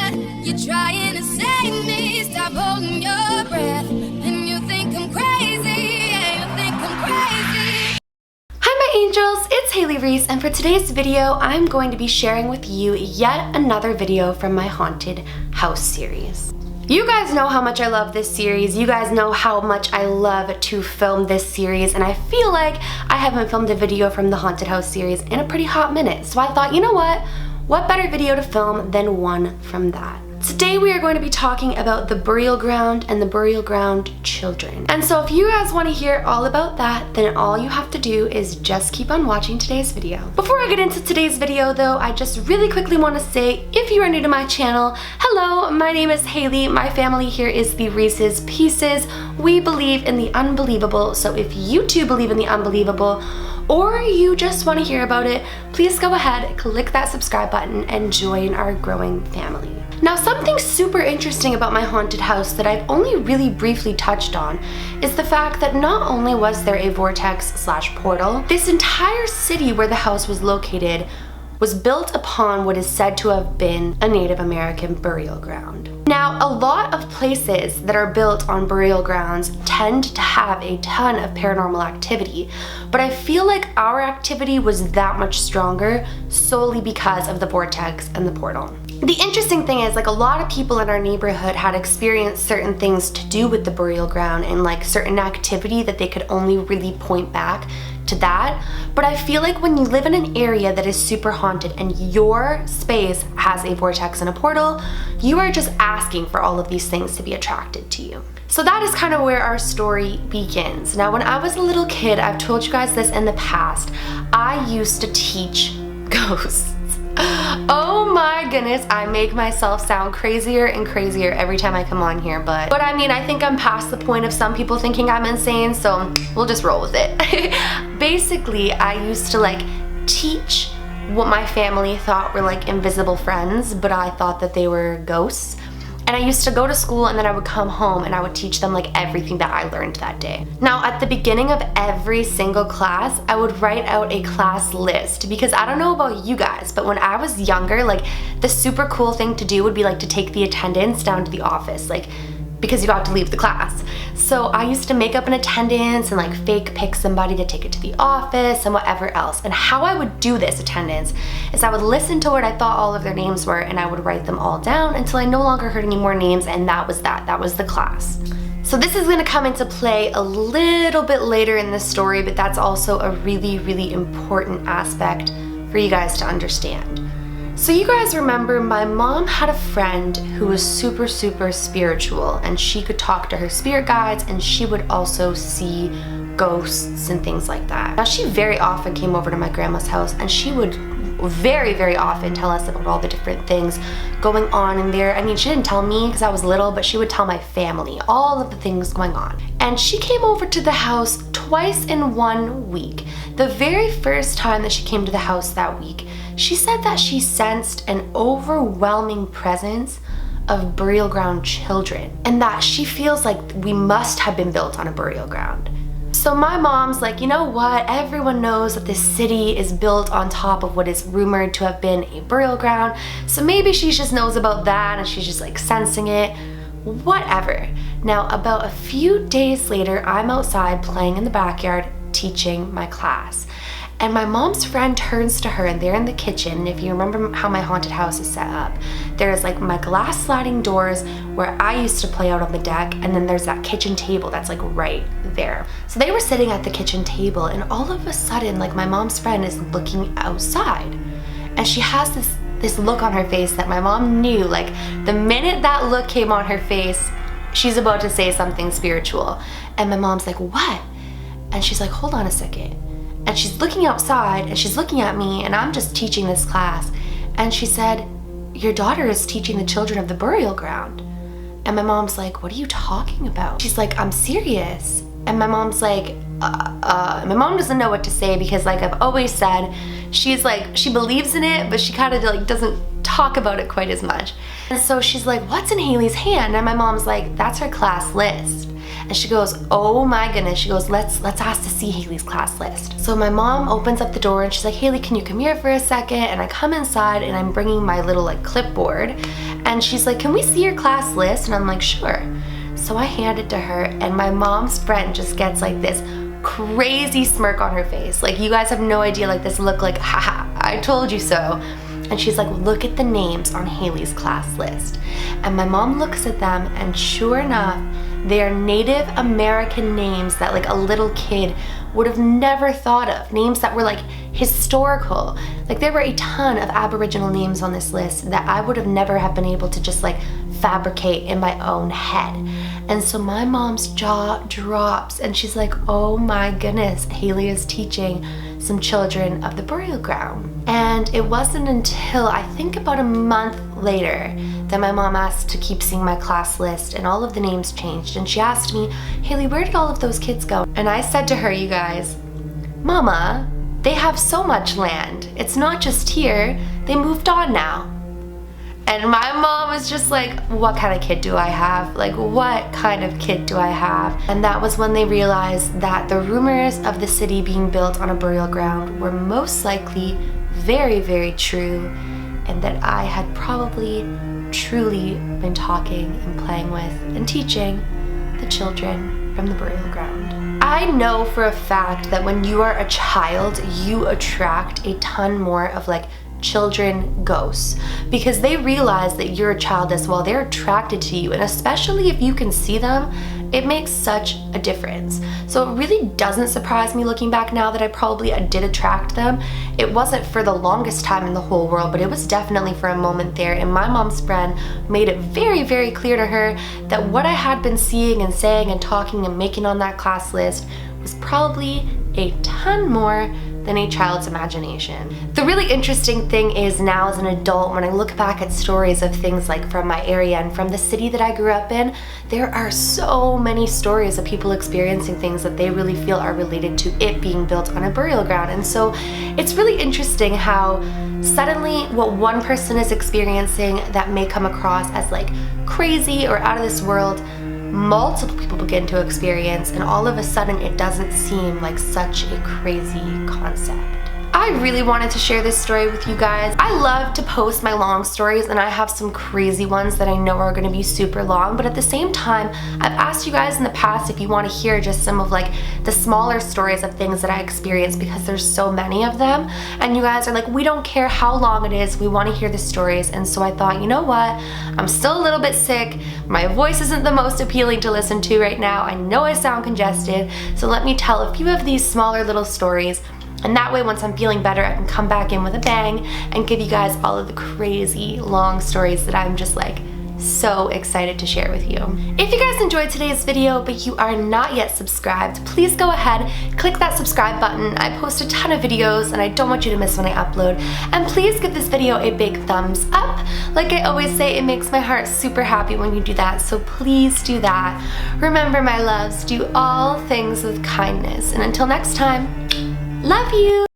death. You're trying to save me, stop holding your breath. And you think I'm crazy, yeah, you think I'm crazy. Hi my angels, it's Hailey Reese, and for today's video I'm going to be sharing with you yet another video from my haunted house series. You guys know how much I love this series, you guys know how much I love to film this series, and I feel like I haven't filmed a video from the haunted house series in a pretty hot minute. So I thought, you know what better video to film than one from that. Today we are going to be talking about the burial ground and the burial ground children. And so if you guys want to hear all about that, then all you have to do is just keep on watching today's video. Before I get into today's video though, I just really quickly want to say, if you are new to my channel, hello, my name is Hailey. My family here is the Reese's Pieces. We believe in the unbelievable, so if you too believe in the unbelievable, or you just want to hear about it, please go ahead, click that subscribe button, and join our growing family. Now, something super interesting about my haunted house that I've only really briefly touched on is the fact that not only was there a vortex/portal, this entire city where the house was located was built upon what is said to have been a Native American burial ground. Now, a lot of places that are built on burial grounds tend to have a ton of paranormal activity, but I feel like our activity was that much stronger solely because of the vortex and the portal. The interesting thing is, like, a lot of people in our neighborhood had experienced certain things to do with the burial ground and like certain activity that they could only really point back to that. But I feel like when you live in an area that is super haunted and your space has a vortex and a portal, you are just asking for all of these things to be attracted to you. So that is kind of where our story begins. Now, when I was a little kid, I've told you guys this in the past, I used to teach ghosts. Oh my goodness, I make myself sound crazier and crazier every time I come on here, but I mean, I think I'm past the point of some people thinking I'm insane, so we'll just roll with it. Basically, I used to like teach what my family thought were like invisible friends, but I thought that they were ghosts. And I used to go to school and then I would come home and I would teach them like everything that I learned that day. Now, at the beginning of every single class, I would write out a class list, because I don't know about you guys, but when I was younger, like the super cool thing to do would be like to take the attendance down to the office, like because you got to leave the class. So I used to make up an attendance and like fake pick somebody to take it to the office and whatever else. And how I would do this attendance is I would listen to what I thought all of their names were and I would write them all down until I no longer heard any more names, and that was that. That was the class. So this is gonna come into play a little bit later in this story, but that's also a really, really important aspect for you guys to understand. So you guys remember my mom had a friend who was super, super spiritual, and she could talk to her spirit guides and she would also see ghosts and things like that. Now, she very often came over to my grandma's house and she would very, very often tell us about all the different things going on in there. I mean, she didn't tell me because I was little, but she would tell my family all of the things going on. And she came over to the house twice in 1 week. The very first time that she came to the house that week, she said that she sensed an overwhelming presence of burial ground children, and that she feels like we must have been built on a burial ground. So my mom's like, you know what, everyone knows that this city is built on top of what is rumored to have been a burial ground, so maybe she just knows about that and she's just like sensing it, whatever. Now, about a few days later, I'm outside playing in the backyard teaching my class. And my mom's friend turns to her and they're in the kitchen. If you remember how my haunted house is set up, there's like my glass sliding doors where I used to play out on the deck, and then there's that kitchen table that's like right there. So they were sitting at the kitchen table, and all of a sudden, like, my mom's friend is looking outside, and she has this look on her face that my mom knew, like, the minute that look came on her face, she's about to say something spiritual. And my mom's like, what? And she's like, hold on a second. And she's looking outside and she's looking at me, and I'm just teaching this class. And she said, your daughter is teaching the children of the burial ground. And my mom's like, what are you talking about? She's like, I'm serious. And my mom's like, my mom doesn't know what to say, because like I've always said, she's like, she believes in it, but she kind of like doesn't talk about it quite as much. And so she's like, what's in Hailey's hand? And my mom's like, that's her class list. And she goes, oh my goodness, she goes, let's ask to see Hailey's class list. So my mom opens up the door and she's like, Hailey, can you come here for a second? And I come inside and I'm bringing my little like clipboard. And And she's like, can we see your class list? And I'm like, sure. So I hand it to her, and my mom's friend just gets like this crazy smirk on her face. Like, you guys have no idea, like this look like, haha, I told you so. And she's like, look at the names on Hailey's class list. And my mom looks at them, and sure enough, they are Native American names that like a little kid would have never thought of. Names that were like historical. Like, there were a ton of Aboriginal names on this list that I would have never have been able to just like fabricate in my own head. And so my mom's jaw drops, and she's like, oh my goodness, Hailey is teaching some children of the burial ground. And it wasn't until I think about a month later that my mom asked to keep seeing my class list, and all of the names changed. And she asked me, Hailey, where did all of those kids go? And I said to her, you guys, Mama, they have so much land. It's not just here, they moved on now. And my mom was just like, what kind of kid do I have? Like, what kind of kid do I have? And that was when they realized that the rumors of the city being built on a burial ground were most likely very, very true, and that I had probably truly been talking and playing with and teaching the children from the burial ground. I know for a fact that when you are a child, you attract a ton more of like children ghosts, because they realize that you're a child as well. They're attracted to you, and especially if you can see them, it makes such a difference. So it really doesn't surprise me looking back now that I probably did attract them. It wasn't for the longest time in the whole world, but it was definitely for a moment there, and my mom's friend made it very, very clear to her that what I had been seeing and saying and talking and making on that class list was probably a ton more than a child's imagination. The really interesting thing is now as an adult, when I look back at stories of things like from my area and from the city that I grew up in, there are so many stories of people experiencing things that they really feel are related to it being built on a burial ground. And so it's really interesting how suddenly what one person is experiencing that may come across as like crazy or out of this world, multiple people begin to experience, and all of a sudden it doesn't seem like such a crazy concept. I really wanted to share this story with you guys. I love to post my long stories, and I have some crazy ones that I know are going to be super long, but at the same time, I've asked you guys in the past if you want to hear just some of like the smaller stories of things that I experienced, because there's so many of them, and you guys are like, we don't care how long it is, we want to hear the stories. And so I thought, you know what, I'm still a little bit sick, my voice isn't the most appealing to listen to right now, I know I sound congested, so let me tell a few of these smaller little stories. And that way, once I'm feeling better, I can come back in with a bang and give you guys all of the crazy long stories that I'm just like so excited to share with you. If you guys enjoyed today's video but you are not yet subscribed, please go ahead, click that subscribe button. I post a ton of videos and I don't want you to miss when I upload. And please give this video a big thumbs up. Like I always say, it makes my heart super happy when you do that, so please do that. Remember, my loves, do all things with kindness. And until next time, love you!